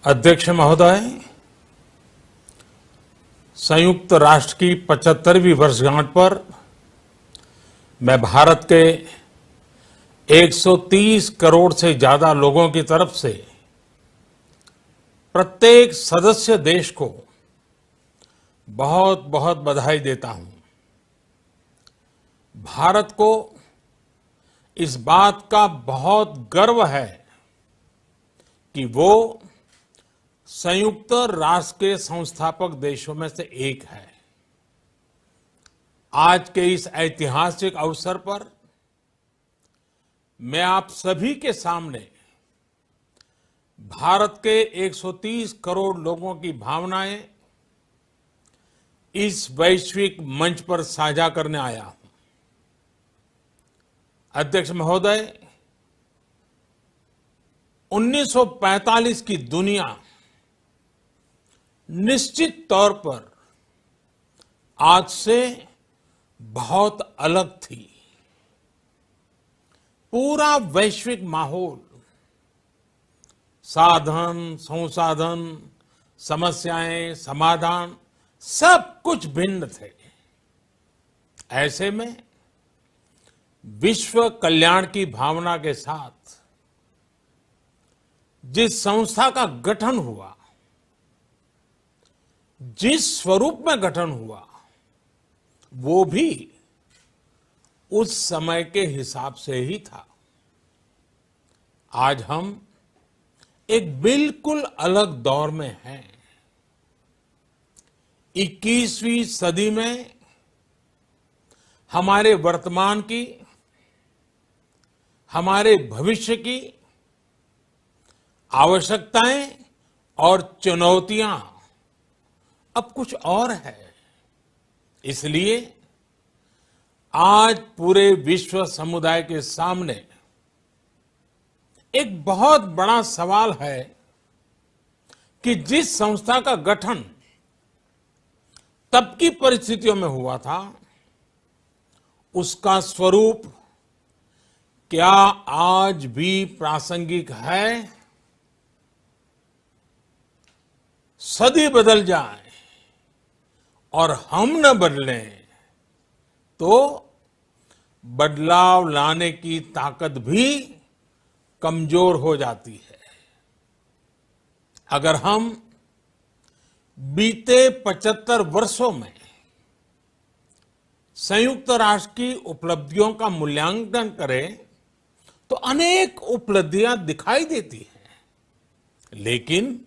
अध्यक्ष महोदय, संयुक्त राष्ट्र की 75वीं वर्षगांठ पर मैं भारत के 130 करोड़ से ज्यादा लोगों की तरफ से प्रत्येक सदस्य देश को बहुत बहुत बधाई देता हूं। भारत को इस बात का बहुत गर्व है कि वो संयुक्त राष्ट्र के संस्थापक देशों में से एक है। आज के इस ऐतिहासिक अवसर पर मैं आप सभी के सामने भारत के 130 करोड़ लोगों की भावनाएं इस वैश्विक मंच पर साझा करने आया हूं। अध्यक्ष महोदय, 1945 की दुनिया निश्चित तौर पर आज से बहुत अलग थी। पूरा वैश्विक माहौल, साधन, संसाधन, समस्याएं, समाधान सब कुछ भिन्न थे। ऐसे में विश्व कल्याण की भावना के साथ जिस संस्था का गठन हुआ, जिस स्वरूप में गठन हुआ, वो भी उस समय के हिसाब से ही था। आज हम एक बिल्कुल अलग दौर में हैं। 21वीं सदी में हमारे वर्तमान की, हमारे भविष्य की आवश्यकताएं और चुनौतियां अब कुछ और है। इसलिए आज पूरे विश्व समुदाय के सामने एक बहुत बड़ा सवाल है कि जिस संस्था का गठन तब की परिस्थितियों में हुआ था, उसका स्वरूप क्या आज भी प्रासंगिक है? सदी बदल जाए और हम न बदलें तो बदलाव लाने की ताकत भी कमजोर हो जाती है। अगर हम बीते 75 वर्षों में संयुक्त राष्ट्र की उपलब्धियों का मूल्यांकन करें तो अनेक उपलब्धियां दिखाई देती हैं, लेकिन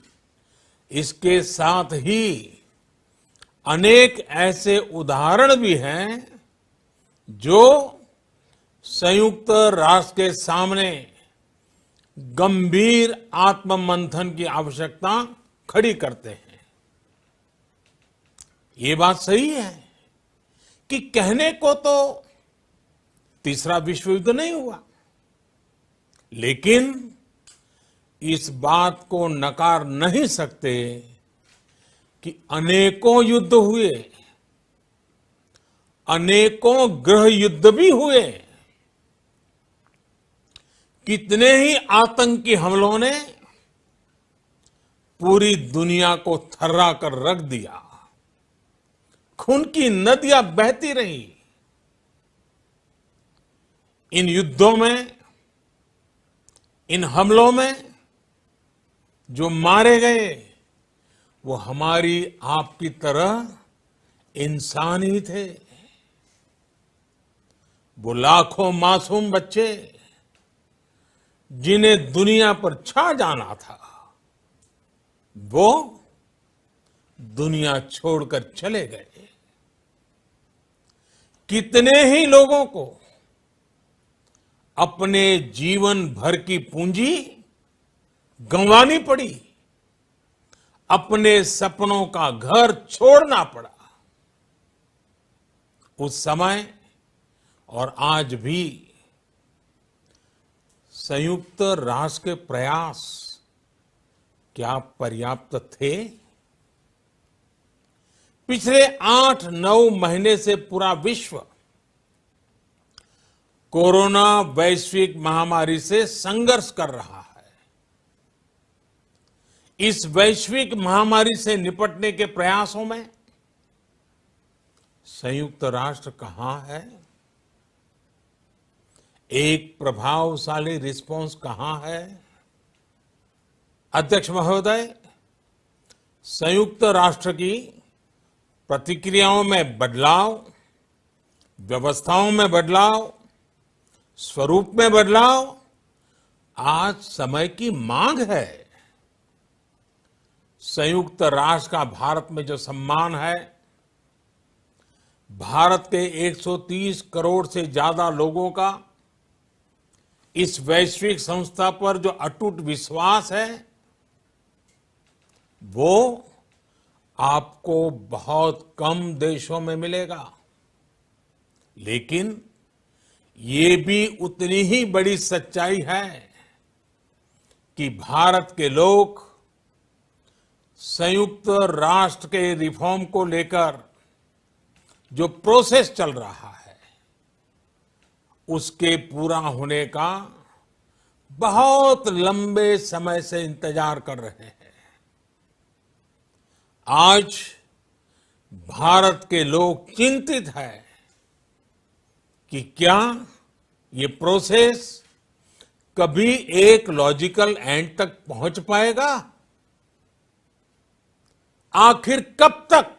इसके साथ ही अनेक ऐसे उदाहरण भी हैं जो संयुक्त राष्ट्र के सामने गंभीर आत्ममंथन की आवश्यकता खड़ी करते हैं। ये बात सही है कि कहने को तो तीसरा विश्व युद्ध नहीं हुआ, लेकिन इस बात को नकार नहीं सकते कि अनेकों युद्ध हुए, अनेकों गृह युद्ध भी हुए। कितने ही आतंकी हमलों ने पूरी दुनिया को थर्रा कर रख दिया। खून की नदियां बहती रही। इन युद्धों में, इन हमलों में जो मारे गए वो हमारी आपकी तरह इंसान ही थे। वो लाखों मासूम बच्चे जिन्हें दुनिया पर छा जाना था, वो दुनिया छोड़कर चले गए। कितने ही लोगों को अपने जीवन भर की पूंजी गंवानी पड़ी, अपने सपनों का घर छोड़ना पड़ा। उस समय और आज भी संयुक्त राष्ट्र के प्रयास क्या पर्याप्त थे? पिछले 8-9 महीने से पूरा विश्व कोरोना वैश्विक महामारी से संघर्ष कर रहा है। इस वैश्विक महामारी से निपटने के प्रयासों में संयुक्त राष्ट्र कहां है? एक प्रभावशाली रिस्पांस कहां है? अध्यक्ष महोदय, संयुक्त राष्ट्र की प्रतिक्रियाओं में बदलाव, व्यवस्थाओं में बदलाव, स्वरूप में बदलाव आज समय की मांग है। संयुक्त राष्ट्र का भारत में जो सम्मान है, भारत के 130 करोड़ से ज्यादा लोगों का इस वैश्विक संस्था पर जो अटूट विश्वास है, वो आपको बहुत कम देशों में मिलेगा। लेकिन ये भी उतनी ही बड़ी सच्चाई है कि भारत के लोग संयुक्त राष्ट्र के रिफॉर्म को लेकर जो प्रोसेस चल रहा है, उसके पूरा होने का बहुत लंबे समय से इंतजार कर रहे हैं। आज भारत के लोग चिंतित हैं कि क्या ये प्रोसेस कभी एक लॉजिकल एंड तक पहुंच पाएगा? आखिर कब तक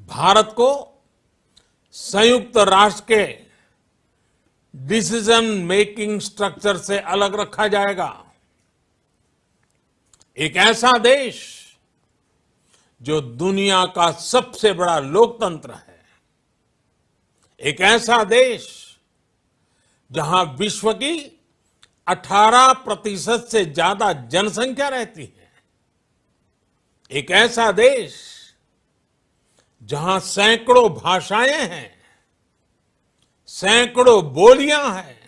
भारत को संयुक्त राष्ट्र के डिसीजन मेकिंग स्ट्रक्चर से अलग रखा जाएगा? एक ऐसा देश जो दुनिया का सबसे बड़ा लोकतंत्र है, एक ऐसा देश जहां विश्व की 18% से ज्यादा जनसंख्या रहती है, एक ऐसा देश जहां सैकड़ों भाषाएं हैं, सैकड़ों बोलियां हैं,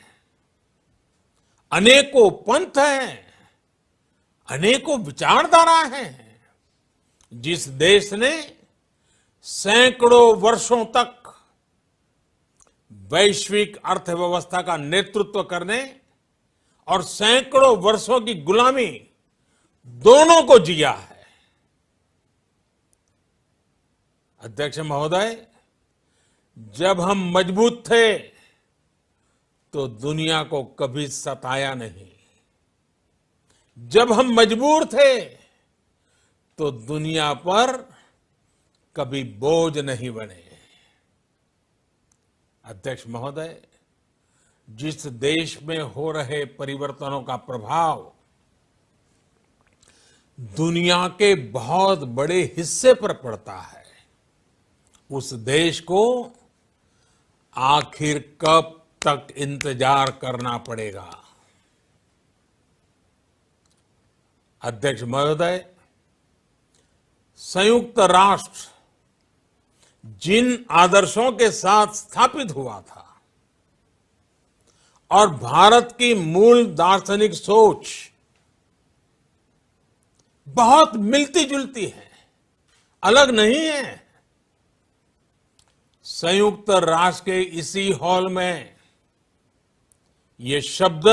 अनेकों पंथ हैं, अनेकों विचारधारा हैं, जिस देश ने सैकड़ों वर्षों तक वैश्विक अर्थव्यवस्था का नेतृत्व करने और सैकड़ों वर्षों की गुलामी दोनों को जिया है। अध्यक्ष महोदय, जब हम मजबूत थे तो दुनिया को कभी सताया नहीं। जब हम मजबूर थे तो दुनिया पर कभी बोझ नहीं बने। अध्यक्ष महोदय, जिस देश में हो रहे परिवर्तनों का प्रभाव दुनिया के बहुत बड़े हिस्से पर पड़ता है, उस देश को आखिर कब तक इंतजार करना पड़ेगा? अध्यक्ष महोदय, संयुक्त राष्ट्र जिन आदर्शों के साथ स्थापित हुआ था और भारत की मूल दार्शनिक सोच बहुत मिलती जुलती है, अलग नहीं है। संयुक्त राष्ट्र के इसी हॉल में ये शब्द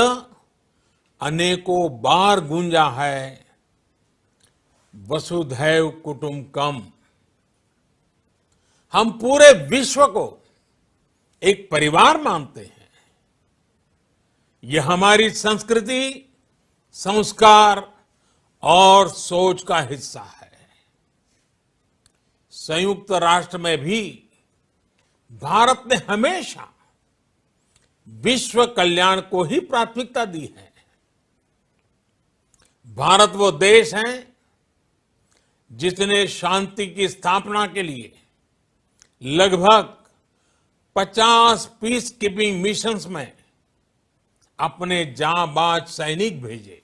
अनेकों बार गूंजा है, वसुधैव कुटुंबकम। हम पूरे विश्व को एक परिवार मानते हैं। यह हमारी संस्कृति, संस्कार और सोच का हिस्सा है। संयुक्त राष्ट्र में भी भारत ने हमेशा विश्व कल्याण को ही प्राथमिकता दी है। भारत वो देश है जिसने शांति की स्थापना के लिए लगभग 50 पीस कीपिंग मिशंस में अपने जांबाज सैनिक भेजे।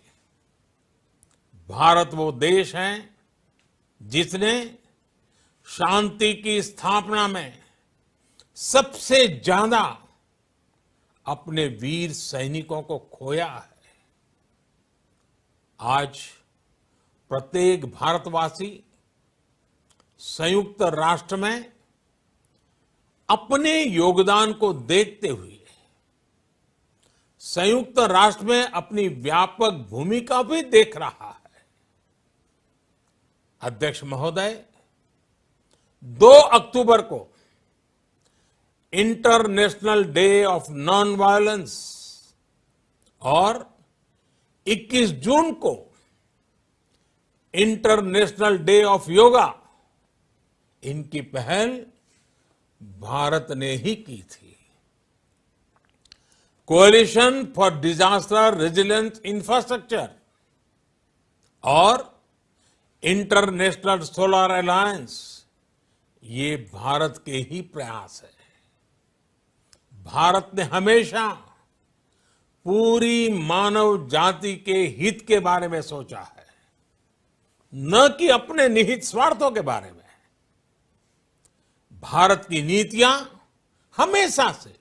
भारत वो देश है जिसने शांति की स्थापना में सबसे ज्यादा अपने वीर सैनिकों को खोया है। आज प्रत्येक भारतवासी संयुक्त राष्ट्र में अपने योगदान को देखते हुए संयुक्त राष्ट्र में अपनी व्यापक भूमिका भी देख रहा है। अध्यक्ष महोदय, 2 अक्टूबर को international day of non violence और 21 जून को इंटरनेशनल डे ऑफ योगा, इनकी पहल भारत ने ही की थी। Coalition for disaster resilience infrastructure और इंटरनेशनल सोलर अलायंस, ये भारत के ही प्रयास है। भारत ने हमेशा पूरी मानव जाति के हित के बारे में सोचा है, न कि अपने निहित स्वार्थों के बारे में। भारत की नीतियां हमेशा से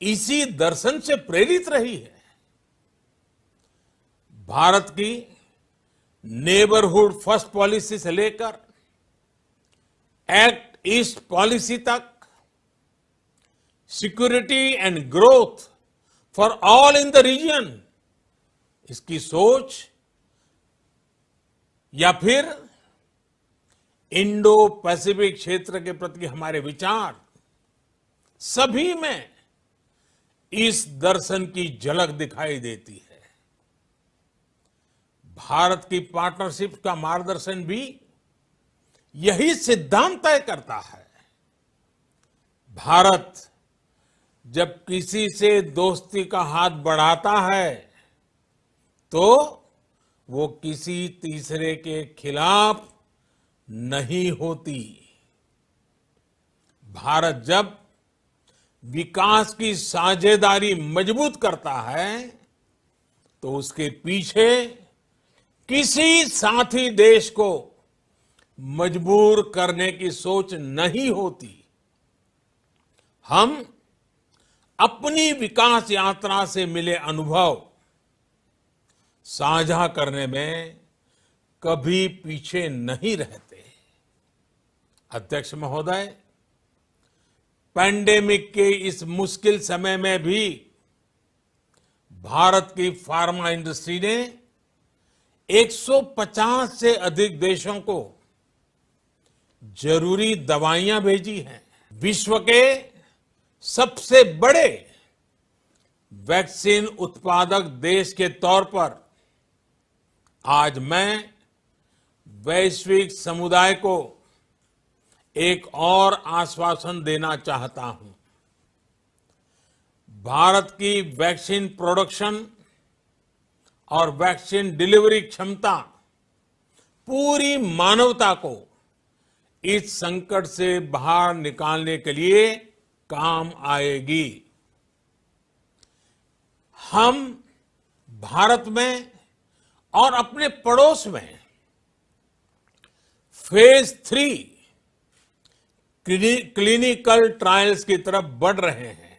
इसी दर्शन से प्रेरित रही है। भारत की नेबरहुड फर्स्ट पॉलिसी से लेकर एक्ट ईस्ट पॉलिसी तक, security and growth for all in the region, इसकी सोच, या फिर इंडो पैसिफिक क्षेत्र के प्रति हमारे विचार, सभी में इस दर्शन की झलक दिखाई देती है। भारत की पार्टनरशिप का मार्गदर्शन भी यही सिद्धांत तय करता है। भारत जब किसी से दोस्ती का हाथ बढ़ाता है तो वो किसी तीसरे के खिलाफ नहीं होती। भारत जब विकास की साझेदारी मजबूत करता है तो उसके पीछे किसी साथी देश को मजबूर करने की सोच नहीं होती। हम अपनी विकास यात्रा से मिले अनुभव साझा करने में कभी पीछे नहीं रहते। अध्यक्ष महोदय, पैंडेमिक के इस मुश्किल समय में भी भारत की फार्मा इंडस्ट्री ने 150 से अधिक देशों को जरूरी दवाइयां भेजी हैं। विश्व के सबसे बड़े वैक्सीन उत्पादक देश के तौर पर आज मैं वैश्विक समुदाय को एक और आश्वासन देना चाहता हूं। भारत की वैक्सीन प्रोडक्शन और वैक्सीन डिलीवरी क्षमता पूरी मानवता को इस संकट से बाहर निकालने के लिए काम आएगी। हम भारत में और अपने पड़ोस में फेज 3 क्लिनिकल ट्रायल्स की तरफ बढ़ रहे हैं।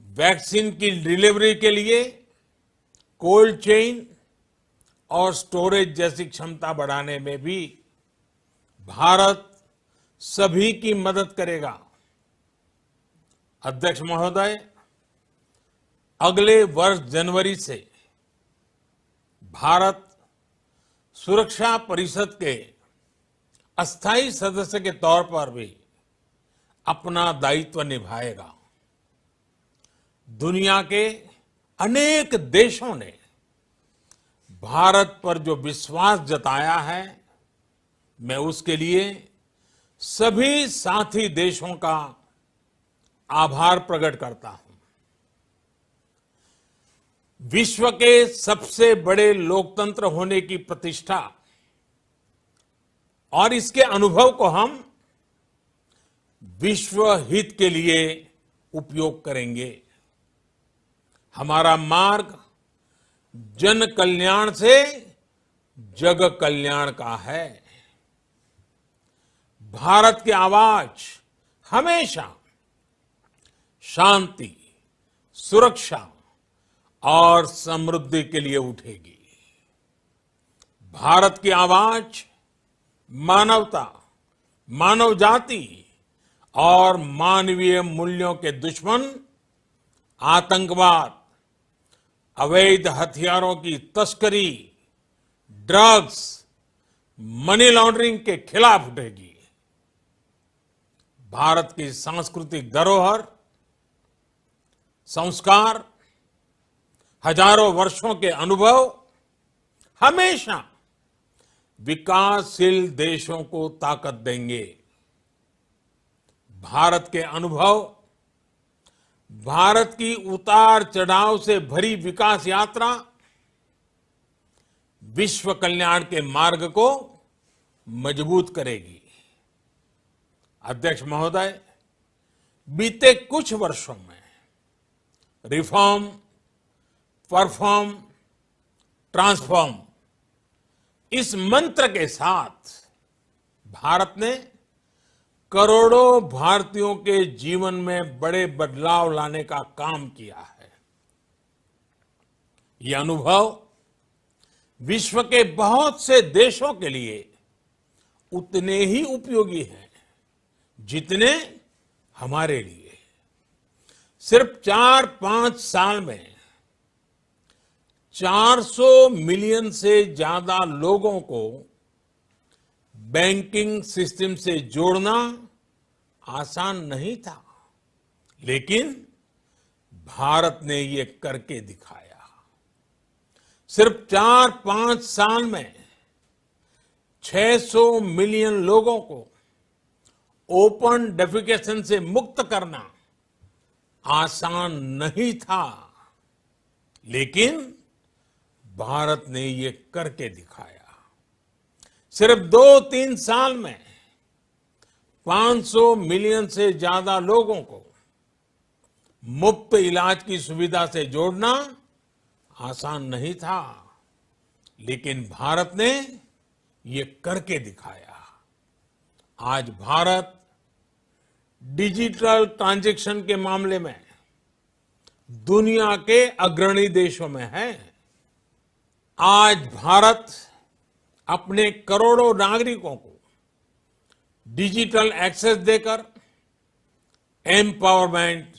वैक्सीन की डिलीवरी के लिए कोल्ड चेन और स्टोरेज जैसी क्षमता बढ़ाने में भी भारत सभी की मदद करेगा। अध्यक्ष महोदय, अगले वर्ष जनवरी से भारत सुरक्षा परिषद के अस्थायी सदस्य के तौर पर भी अपना दायित्व निभाएगा। दुनिया के अनेक देशों ने भारत पर जो विश्वास जताया है, मैं उसके लिए सभी साथी देशों का आभार प्रकट करता हूं। विश्व के सबसे बड़े लोकतंत्र होने की प्रतिष्ठा और इसके अनुभव को हम विश्व हित के लिए उपयोग करेंगे। हमारा मार्ग जन कल्याण से जग कल्याण का है। भारत की आवाज हमेशा शांति, सुरक्षा और समृद्धि के लिए उठेगी। भारत की आवाज मानवता, मानव जाति और मानवीय मूल्यों के दुश्मन आतंकवाद, अवैध हथियारों की तस्करी, ड्रग्स, मनी लॉन्ड्रिंग के खिलाफ उठेगी। भारत की सांस्कृतिक धरोहर, संस्कार, हजारों वर्षों के अनुभव हमेशा विकासशील देशों को ताकत देंगे। भारत के अनुभव, भारत की उतार चढ़ाव से भरी विकास यात्रा विश्व कल्याण के मार्ग को मजबूत करेगी। अध्यक्ष महोदय, बीते कुछ वर्षों में रिफॉर्म, परफॉर्म, ट्रांसफॉर्म इस मंत्र के साथ भारत ने करोड़ों भारतीयों के जीवन में बड़े बदलाव लाने का काम किया है। ये अनुभव विश्व के बहुत से देशों के लिए उतने ही उपयोगी हैं जितने हमारे लिए। सिर्फ 4-5 साल में 400 मिलियन से ज्यादा लोगों को बैंकिंग सिस्टम से जोड़ना आसान नहीं था, लेकिन भारत ने ये करके दिखाया। सिर्फ 4-5 साल में 600 मिलियन लोगों को ओपन डेफिकेशन से मुक्त करना आसान नहीं था, लेकिन भारत ने ये करके दिखाया। सिर्फ 2-3 साल में 500 मिलियन से ज्यादा लोगों को मुफ्त इलाज की सुविधा से जोड़ना आसान नहीं था, लेकिन भारत ने ये करके दिखाया। आज भारत डिजिटल ट्रांजैक्शन के मामले में दुनिया के अग्रणी देशों में है। आज भारत अपने करोड़ों नागरिकों को डिजिटल एक्सेस देकर एम्पावरमेंट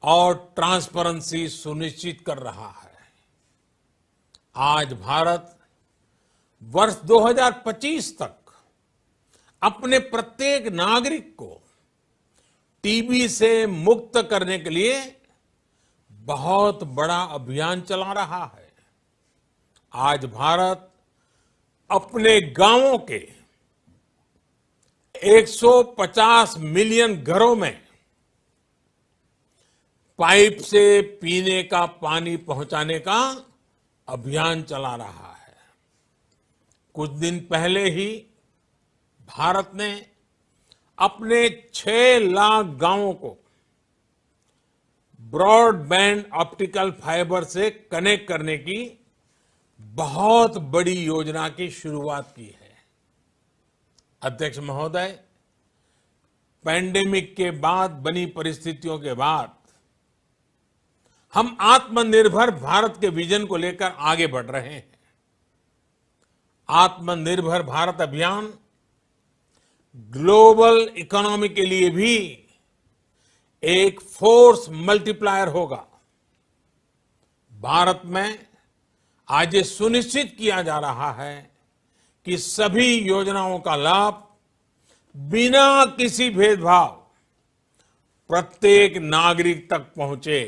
और ट्रांसपेरेंसी सुनिश्चित कर रहा है। आज भारत वर्ष 2025 तक अपने प्रत्येक नागरिक को टीबी से मुक्त करने के लिए बहुत बड़ा अभियान चला रहा है। आज भारत अपने गांवों के 150 मिलियन घरों में पाइप से पीने का पानी पहुंचाने का अभियान चला रहा है। कुछ दिन पहले ही भारत ने अपने 6 लाख गांवों को ब्रॉडबैंड ऑप्टिकल फाइबर से कनेक्ट करने की बहुत बड़ी योजना की शुरुआत की है। अध्यक्ष महोदय, पैंडेमिक के बाद बनी परिस्थितियों के बाद हम आत्मनिर्भर भारत के विजन को लेकर आगे बढ़ रहे हैं। आत्मनिर्भर भारत अभियान ग्लोबल इकोनॉमी के लिए भी एक फोर्स मल्टीप्लायर होगा। भारत में आज ये सुनिश्चित किया जा रहा है कि सभी योजनाओं का लाभ बिना किसी भेदभाव प्रत्येक नागरिक तक पहुंचे।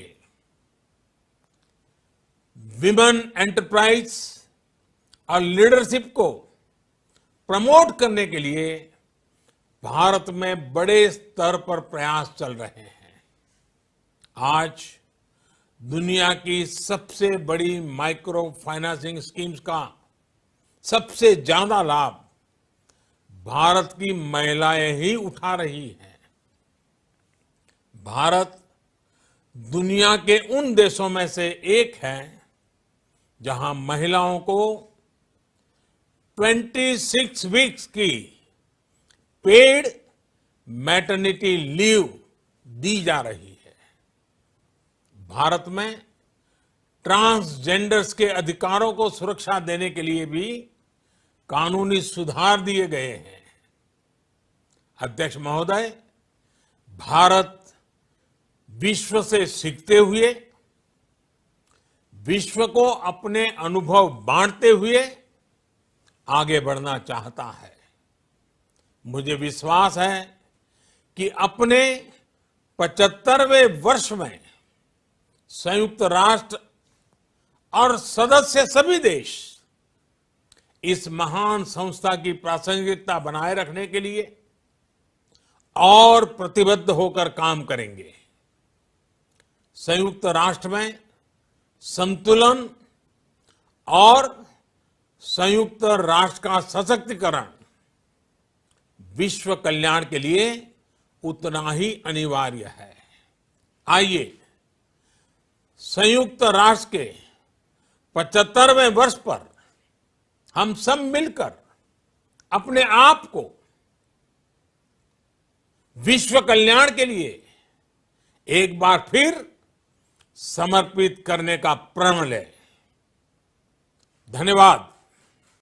विमेन एंटरप्राइज और लीडरशिप को प्रमोट करने के लिए भारत में बड़े स्तर पर प्रयास चल रहे हैं। आज दुनिया की सबसे बड़ी माइक्रो फाइनेंसिंग स्कीम्स का सबसे ज्यादा लाभ भारत की महिलाएं ही उठा रही हैं। भारत दुनिया के उन देशों में से एक है जहां महिलाओं को 26 वीक्स की पेड मैटरनिटी लीव दी जा रही है। भारत में ट्रांसजेंडर्स के अधिकारों को सुरक्षा देने के लिए भी कानूनी सुधार दिए गए हैं। अध्यक्ष महोदय, भारत विश्व से सीखते हुए, विश्व को अपने अनुभव बांटते हुए आगे बढ़ना चाहता है। मुझे विश्वास है कि अपने 75वें वर्ष में संयुक्त राष्ट्र और सदस्य सभी देश इस महान संस्था की प्रासंगिकता बनाए रखने के लिए और प्रतिबद्ध होकर काम करेंगे। संयुक्त राष्ट्र में संतुलन और संयुक्त राष्ट्र का सशक्तिकरण विश्व कल्याण के लिए उतना ही अनिवार्य है। आइए संयुक्त राष्ट्र के 75वें वर्ष पर हम सब मिलकर अपने आप को विश्व कल्याण के लिए एक बार फिर समर्पित करने का प्रण लें। धन्यवाद।